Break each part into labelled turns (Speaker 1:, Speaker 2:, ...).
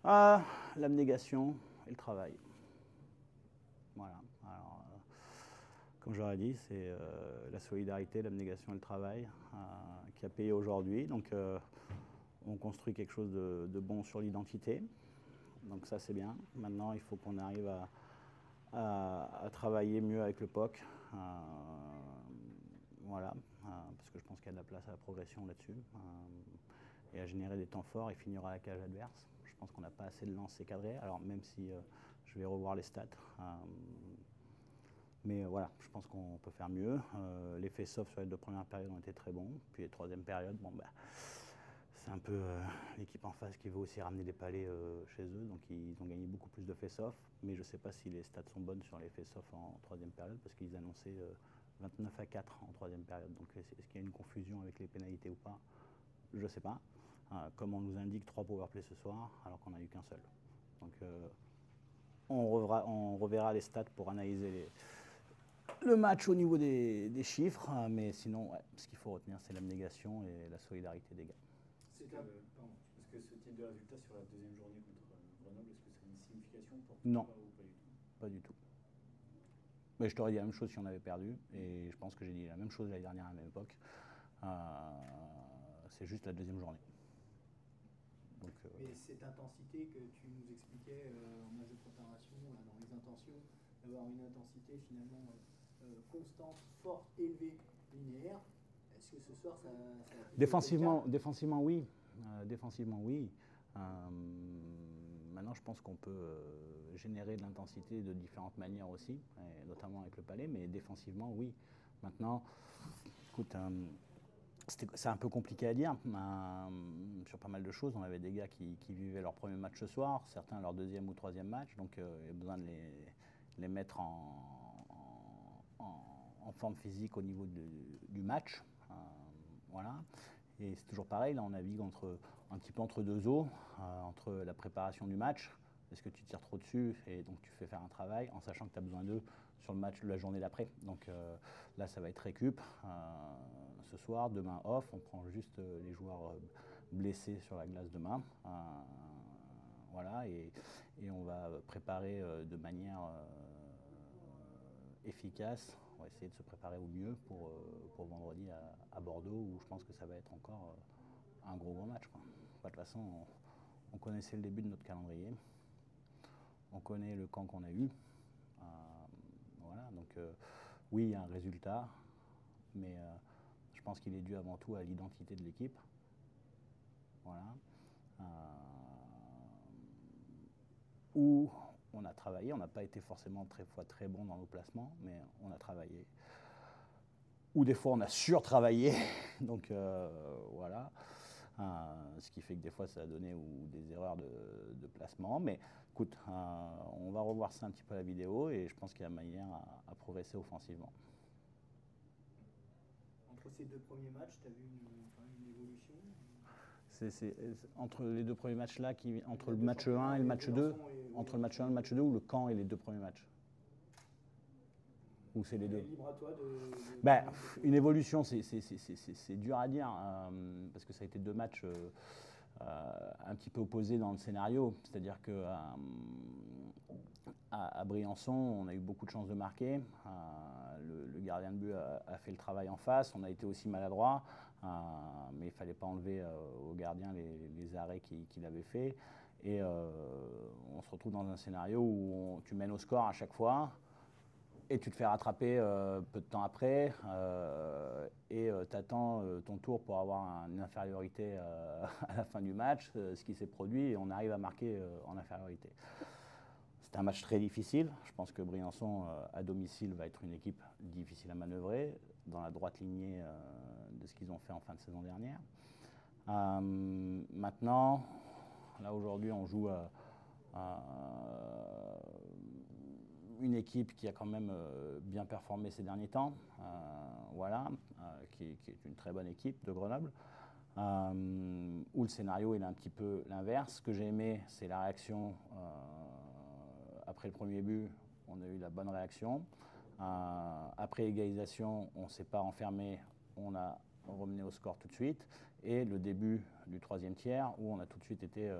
Speaker 1: Ah, l'abnégation et le travail. Voilà. Alors, comme j'aurais dit, c'est la solidarité, l'abnégation et le travail qui a payé aujourd'hui. Donc, on construit quelque chose de bon sur l'identité. Donc ça, c'est bien. Maintenant, il faut qu'on arrive à travailler mieux avec le POC. Voilà, parce que je pense qu'il y a de la place à la progression là-dessus. Et à générer des temps forts et finir à la cage adverse. Je pense qu'on n'a pas assez de lancers cadrés. Alors même si je vais revoir les stats. Mais voilà, je pense qu'on peut faire mieux. Les face-off sur les 2 premières périodes ont été très bons. Puis les 3e périodes, bon bah, c'est un peu l'équipe en face qui veut aussi ramener des palets chez eux. Donc ils ont gagné beaucoup plus de face-off. Mais je ne sais pas si les stats sont bonnes sur les face-off en 3e période parce qu'ils annonçaient 29-4 en 3e période. Donc est-ce qu'il y a une confusion avec les pénalités ou pas? Je ne sais pas. Comme on nous indique 3 powerplays ce soir alors qu'on n'a eu qu'un seul. Donc on reverra les stats pour analyser le match au niveau des chiffres, mais sinon, ouais, ce qu'il faut retenir, c'est l'abnégation et la solidarité des gars.
Speaker 2: Est-ce que ce type de résultat sur la 2e journée contre Grenoble, est-ce que ça a une signification pour toi
Speaker 1: Non,
Speaker 2: ou pas du tout?
Speaker 1: pas du tout. Mais je t'aurais dit la même chose si on avait perdu, et je pense que j'ai dit la même chose l'année dernière à la même époque. C'est juste la 2e journée.
Speaker 3: Donc, mais cette intensité que tu nous expliquais en match de préparation, dans les intentions, d'avoir une intensité finalement constante, forte, élevée, linéaire, est-ce que ce soir ça a
Speaker 1: défensivement, oui. Défensivement, oui. Maintenant, je pense qu'on peut générer de l'intensité de différentes manières aussi, notamment avec le palais, mais défensivement, oui. Maintenant, écoute, c'est un peu compliqué à dire. Sur pas mal de choses, on avait des gars qui vivaient leur premier match ce soir, certains leur 2e ou 3e match, donc il y a besoin de les mettre en forme physique au niveau du match. Voilà. Et c'est toujours pareil, là on navigue un petit peu entre 2 eaux, entre la préparation du match, est-ce que tu tires trop dessus et donc tu fais faire un travail en sachant que tu as besoin d'eux sur le match de la journée d'après. Donc là ça va être récup ce soir, demain off, on prend juste les joueurs blessés sur la glace demain. Voilà, et on va préparer de manière efficace. On va essayer de se préparer au mieux pour vendredi à Bordeaux, où je pense que ça va être encore un gros match, quoi. De toute façon, on connaissait le début de notre calendrier, on connaît le camp qu'on a eu. Voilà, donc oui, il y a un résultat, mais je pense qu'il est dû avant tout à l'identité de l'équipe. Voilà. Où on a travaillé, on n'a pas été forcément très bon dans nos placements, mais on a travaillé. Ou des fois on a surtravaillé, donc voilà. Ce qui fait que des fois ça a donné des erreurs de placement. Mais écoute, on va revoir ça un petit peu à la vidéo et je pense qu'il y a manière à progresser offensivement.
Speaker 3: Entre ces 2 premiers matchs, tu as vu une évolution?
Speaker 1: Entre les 2 premiers matchs là, entre le match 1 et le match 2, entre le match 1 et le match 2 ou le camp et les 2 premiers matchs? Ou c'est les deux?
Speaker 3: Libre à toi
Speaker 1: une évolution, c'est dur à dire, parce que ça a été 2 matchs un petit peu opposés dans le scénario. C'est-à-dire qu'à Briançon, on a eu beaucoup de chances de marquer. Le gardien de but a fait le travail en face. On a été aussi maladroit, mais il ne fallait pas enlever au gardien les arrêts qu'il avait fait. Et on se retrouve dans un scénario où tu mènes au score à chaque fois. Et tu te fais rattraper peu de temps après et tu attends ton tour pour avoir une infériorité à la fin du match, ce qui s'est produit, et on arrive à marquer en infériorité. C'est un match très difficile. Je pense que Briançon, à domicile, va être une équipe difficile à manœuvrer, dans la droite lignée de ce qu'ils ont fait en fin de saison dernière. Maintenant, là aujourd'hui, on joue une équipe qui a quand même bien performé ces derniers temps, voilà, qui est une très bonne équipe de Grenoble, où le scénario est un petit peu l'inverse. Ce que j'ai aimé, c'est la réaction après le premier but. On a eu la bonne réaction. Après égalisation, on ne s'est pas enfermé, on a remené au score tout de suite. Et le début du 3e tiers, où on a tout de suite été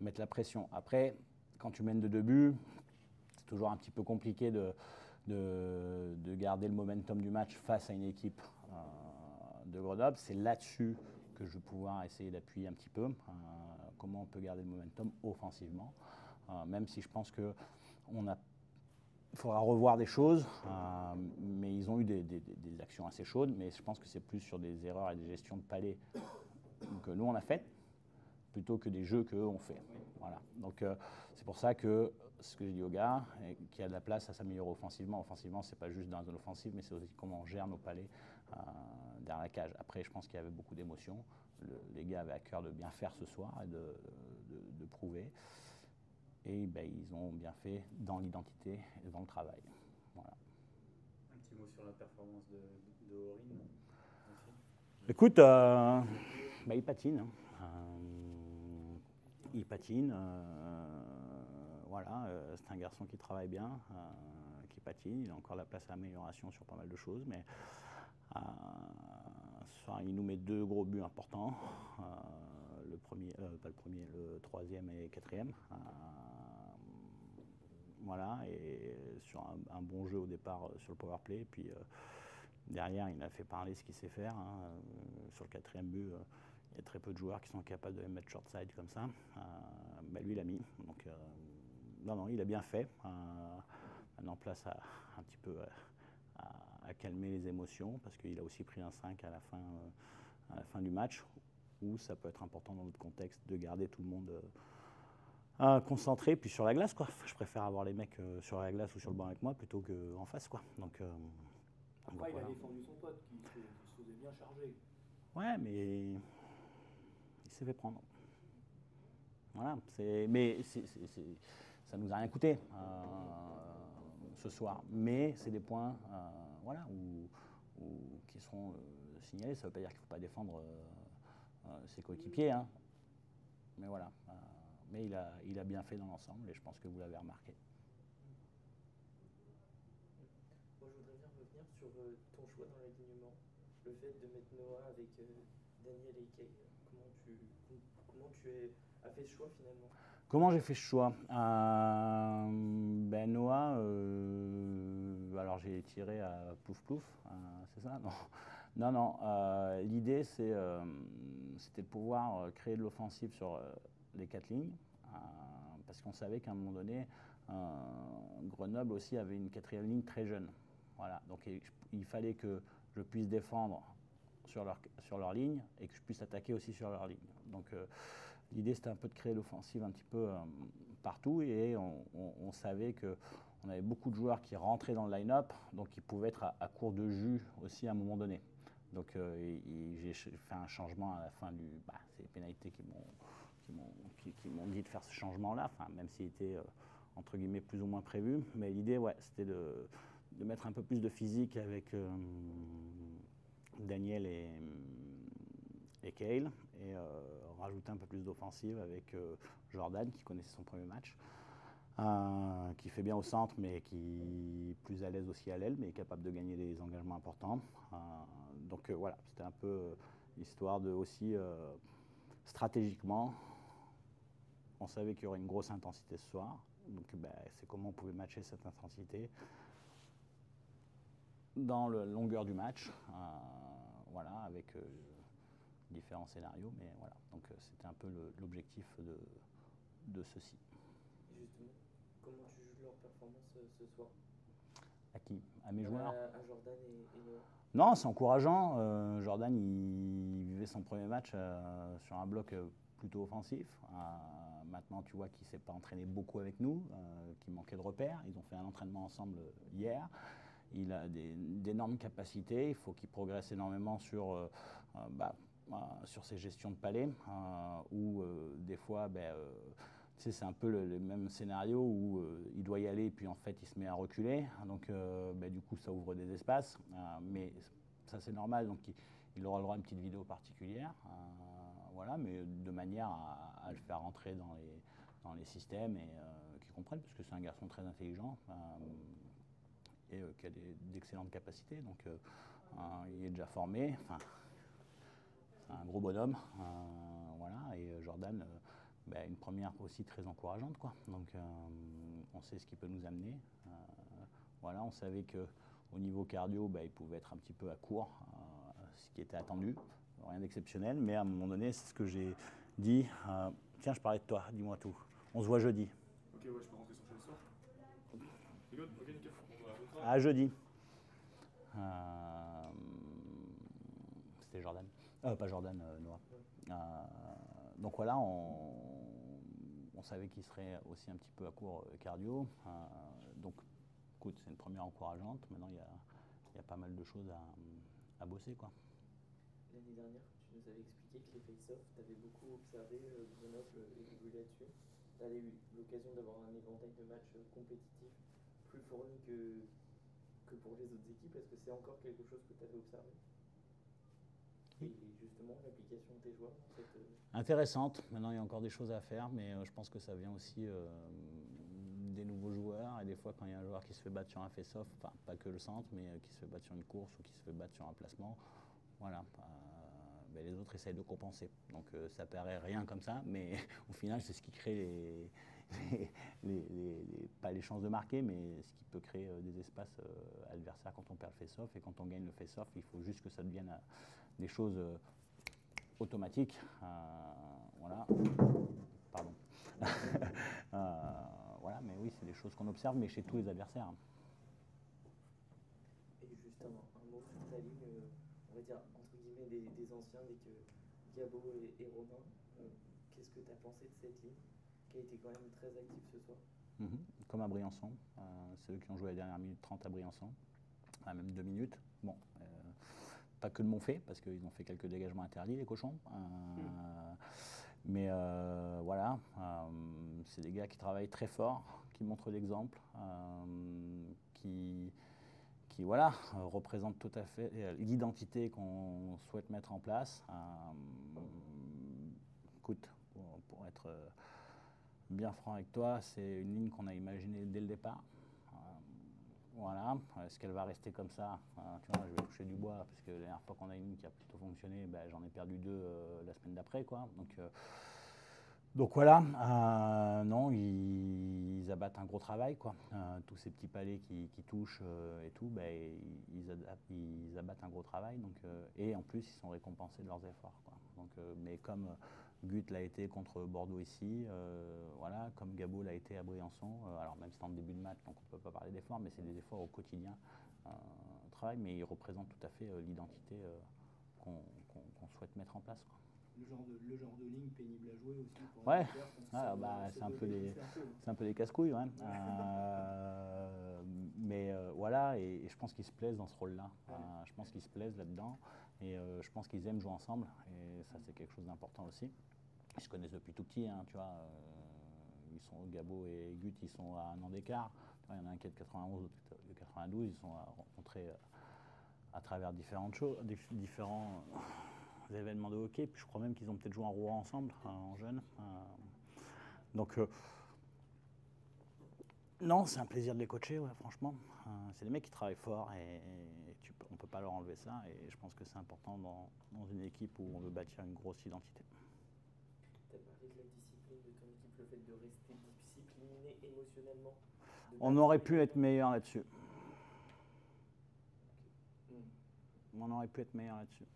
Speaker 1: mettre la pression. Après, quand tu mènes de 2 buts, c'est toujours un petit peu compliqué de garder le momentum du match face à une équipe de Grenoble. C'est là-dessus que je vais pouvoir essayer d'appuyer un petit peu. Comment on peut garder le momentum offensivement, même si je pense que il faudra revoir des choses, mais ils ont eu des actions assez chaudes, mais je pense que c'est plus sur des erreurs et des gestions de palais que nous on a faites, plutôt que des jeux qu'eux ont fait. Voilà. Donc c'est pour ça que ce que j'ai dit aux gars, qu'il y a de la place à s'améliorer offensivement. Offensivement, c'est pas juste dans la zone offensive, mais c'est aussi comment on gère nos palais derrière la cage. Après, je pense qu'il y avait beaucoup d'émotions. Les gars avaient à cœur de bien faire ce soir et de prouver. Et ben, ils ont bien fait dans l'identité et dans le travail. Voilà.
Speaker 2: Un petit mot sur la performance de Aurine aussi.
Speaker 1: Écoute, il patine. Il patine. Voilà, c'est un garçon qui travaille bien, qui patine. Il a encore la place à amélioration sur pas mal de choses, mais il nous met 2 gros buts importants. Le premier, pas le premier, le 3e et 4e. Voilà, et sur un bon jeu au départ sur le power play. Puis derrière, il a fait parler ce qu'il sait faire. Sur le 4e but, il y a très peu de joueurs qui sont capables de les mettre short side comme ça. Lui, il a mis. Donc, non, il a bien fait. Maintenant, place un petit peu à calmer les émotions, parce qu'il a aussi pris un 5 à la fin du match, où ça peut être important dans notre contexte de garder tout le monde concentré, puis sur la glace, quoi. Je préfère avoir les mecs sur la glace ou sur le banc avec moi plutôt qu'en face, quoi. Donc,
Speaker 3: après, il a défendu son pote qui se faisait bien charger.
Speaker 1: Ouais, mais il s'est fait prendre. Voilà, mais ça nous a rien coûté ce soir. Mais c'est des points voilà, qui seront signalés. Ça ne veut pas dire qu'il ne faut pas défendre ses coéquipiers, hein. Mais voilà. Mais il a bien fait dans l'ensemble et je pense que vous l'avez remarqué.
Speaker 4: Moi, je voudrais bien revenir sur ton choix dans l'alignement, le fait de mettre Noah avec Daniel et Kay. Comment tu as fait ce choix finalement?
Speaker 1: Comment j'ai fait ce choix? Noah, alors j'ai tiré à plouf plouf, c'est ça? Non. L'idée c'était de pouvoir créer de l'offensive sur les 4 lignes, parce qu'on savait qu'à un moment donné, Grenoble aussi avait une 4e ligne très jeune. Voilà, donc il fallait que je puisse défendre sur leur ligne et que je puisse attaquer aussi sur leur ligne. Donc l'idée c'était un peu de créer l'offensive un petit peu partout, et on savait qu'on avait beaucoup de joueurs qui rentraient dans le line-up, donc ils pouvaient être à court de jus aussi à un moment donné. Donc j'ai fait un changement à la fin du... c'est les pénalités qui m'ont dit de faire ce changement-là, même s'il était entre guillemets plus ou moins prévu. Mais l'idée, c'était de mettre un peu plus de physique avec Daniel et Cale, et rajouter un peu plus d'offensive avec Jordan, qui connaissait son premier match, qui fait bien au centre, mais qui est plus à l'aise aussi à l'aile, mais est capable de gagner des engagements importants. Donc voilà, c'était un peu histoire de aussi, stratégiquement, on savait qu'il y aurait une grosse intensité ce soir, donc c'est comment on pouvait matcher cette intensité dans la longueur du match, voilà, avec différents scénarios, mais voilà, donc c'était un peu l'objectif de ceci.
Speaker 4: Et justement, comment tu juges leur performance ce soir?
Speaker 1: À qui? À mes joueurs?
Speaker 4: À Jordan et Noah.
Speaker 1: Non, c'est encourageant. Jordan, il vivait son premier match sur un bloc plutôt offensif. Maintenant, tu vois qu'il ne s'est pas entraîné beaucoup avec nous, qu'il manquait de repères. Ils ont fait un entraînement ensemble hier. Il a d'énormes capacités. Il faut qu'il progresse énormément sur ses gestions de palais, où des fois, c'est un peu le même scénario où il doit y aller et puis en fait il se met à reculer. Donc du coup, ça ouvre des espaces. Mais ça, c'est normal. Donc il aura le droit à une petite vidéo particulière. Voilà, mais de manière à le faire rentrer dans les systèmes et qu'il comprenne, parce que c'est un garçon très intelligent et qui a d'excellentes capacités. Donc il est déjà formé. C'est un gros bonhomme. Voilà, et Jordan, une première aussi très encourageante, quoi. Donc on sait ce qui peut nous amener. Voilà, on savait qu'au niveau cardio, il pouvait être un petit peu à court, ce qui était attendu, rien d'exceptionnel, mais à un moment donné, c'est ce que j'ai dit. Tiens, je parlais de toi, dis-moi tout. On se voit jeudi.
Speaker 5: Ok, ouais, je peux rentrer sur chez le soir. C'est good, ok, nickel.
Speaker 1: À jeudi. C'était Jordan. Pas Jordan, Noah. Donc voilà, on savait qu'il serait aussi un petit peu à court cardio. Donc écoute, c'est une première encourageante. Maintenant, il y a pas mal de choses à bosser, quoi.
Speaker 4: L'année dernière, tu nous avais expliqué que les face-offs, tu avais beaucoup observé Grenoble évoluer là-dessus. Tu avais eu l'occasion d'avoir un éventail de matchs compétitifs plus fourni que pour les autres équipes. Est-ce que c'est encore quelque chose que tu avais observé?
Speaker 1: Oui.
Speaker 4: Et justement, l'application de tes joueurs dans cette...
Speaker 1: Intéressante. Maintenant, il y a encore des choses à faire, mais je pense que ça vient aussi des nouveaux joueurs. Et des fois, quand il y a un joueur qui se fait battre sur un face-off, enfin, pas que le centre, mais qui se fait battre sur une course ou qui se fait battre sur un placement, voilà, les autres essayent de compenser. Donc ça paraît rien comme ça, mais au final, c'est ce qui crée pas les chances de marquer, mais ce qui peut créer des espaces adversaires quand on perd le face-off. Et quand on gagne le face-off, il faut juste que ça devienne des choses automatiques. Voilà. Pardon. Voilà, mais oui, c'est des choses qu'on observe, mais chez tous les adversaires.
Speaker 4: Et juste un mot sur ta ligne, on va dire, entre guillemets, des anciens, dès que Gabo et Romain, qu'est-ce que tu as pensé de cette ligne, qui a été quand même très active ce soir?
Speaker 1: Comme à Briançon, c'est eux qui ont joué la dernière minute 30 à Briançon, même 2 minutes. Bon, pas que de mon fait, parce qu'ils ont fait quelques dégagements interdits, les cochons. Mais voilà, c'est des gars qui travaillent très fort, qui montrent l'exemple, qui voilà, représentent tout à fait l'identité qu'on souhaite mettre en place. Écoute, pour être bien franc avec toi, c'est une ligne qu'on a imaginée dès le départ. Voilà, est-ce qu'elle va rester comme ça? Tu vois, je vais toucher du bois, parce que la dernière fois qu'on a une ligne qui a plutôt fonctionné, j'en ai perdu 2 la semaine d'après, quoi. Donc voilà, non, ils abattent un gros travail, quoi. Tous ces petits palets qui touchent et tout, ils abattent un gros travail. Donc, et en plus, ils sont récompensés de leurs efforts, quoi. Donc, mais comme Gut l'a été contre Bordeaux ici, voilà, comme Gabo l'a été à Briançon, alors même si c'est en début de match, donc on ne peut pas parler d'efforts, mais c'est des efforts au quotidien, travail, mais ils représentent tout à fait l'identité qu'on souhaite mettre en place, quoi.
Speaker 3: Le genre de ligne pénible à jouer aussi pour
Speaker 1: ouais,
Speaker 3: c'est
Speaker 1: un peu des casse-couilles, ouais. Mais voilà, et je pense qu'ils se plaisent dans ce rôle-là.
Speaker 3: Ouais.
Speaker 1: Je pense qu'ils se plaisent là-dedans, et je pense qu'ils aiment jouer ensemble, et ça c'est quelque chose d'important aussi. Ils se connaissent depuis tout petit, hein, tu vois. Ils sont Gabo et Gut, ils sont à 1 an d'écart. Il y en a un qui est de 91, l'autre de 92. Ils sont rencontrés à travers différentes choses, différents événements de hockey. Puis je crois même qu'ils ont peut-être joué en Rouen ensemble, en jeune. Donc, non, c'est un plaisir de les coacher, ouais, franchement. C'est des mecs qui travaillent fort, et on ne peut pas leur enlever ça. Et je pense que c'est important dans une équipe où on veut bâtir une grosse identité.
Speaker 4: Tu as parlé de la discipline de ton équipe, le fait de rester discipliné émotionnellement.
Speaker 1: On aurait pu être meilleur là-dessus. On aurait pu être meilleur là-dessus.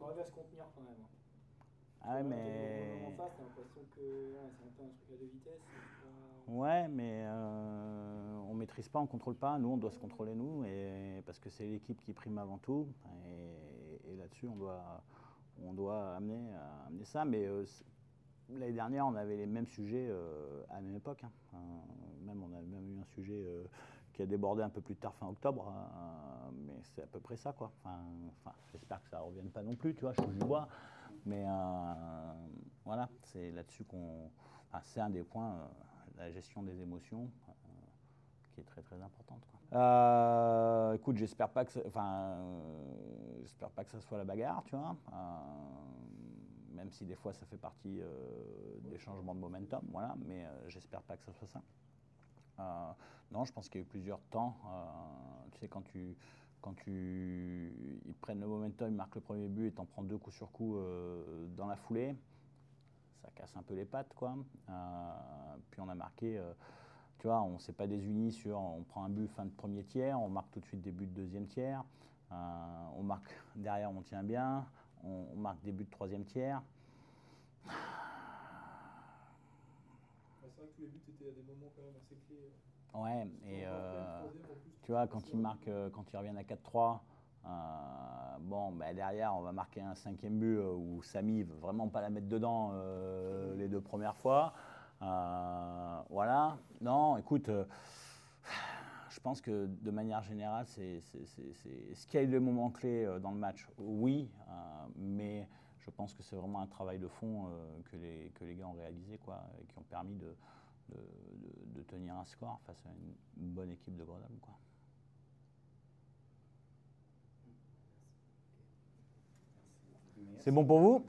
Speaker 3: On arrive à se contenir quand même.
Speaker 1: Ah ouais, mais...
Speaker 3: En face, t'as l'impression que c'est un peu un truc à 2 vitesses.
Speaker 1: Ouais, mais on ne maîtrise pas, on ne contrôle pas. Nous, on doit se contrôler, nous, parce que c'est l'équipe qui prime avant tout. Et là-dessus, on doit amener ça. Mais l'année dernière, on avait les mêmes sujets à la même époque. Hein. Même, on a même eu un sujet qui a débordé un peu plus tard, fin octobre. Mais c'est à peu près ça, quoi. Enfin, j'espère que ça ne revienne pas non plus, tu vois, je touche du bois. Mais voilà, c'est là-dessus qu'on... c'est un des points, la gestion des émotions, qui est très très importante, quoi. Écoute, j'espère pas que ça soit la bagarre, tu vois. Même si des fois ça fait partie des changements de momentum, voilà, mais j'espère pas que ça soit ça. Non, je pense qu'il y a eu plusieurs temps. Tu sais, quand quand ils prennent le momentum, ils marquent le premier but et t'en prends 2 coups sur coup dans la foulée, ça casse un peu les pattes, quoi. Puis on a marqué, tu vois, on ne s'est pas désuni sur, on prend un but fin de premier tiers, on marque tout de suite des buts de deuxième tiers, on marque derrière, on tient bien, on marque des buts de troisième tiers.
Speaker 5: C'est vrai que tous les buts étaient à des moments quand même assez clés.
Speaker 1: Ouais, et tu vois, quand ils reviennent à 4-3, bon, bah, derrière, on va marquer un 5e but où Samy ne veut vraiment pas la mettre dedans les 2 premières fois. Voilà. Non, écoute, je pense que de manière générale, est-ce qu'il y a eu des moments clés dans le match? Oui, mais je pense que c'est vraiment un travail de fond que les gars ont réalisé, quoi, et qui ont permis de tenir un score face à une bonne équipe de Grenoble, quoi. C'est bon pour vous?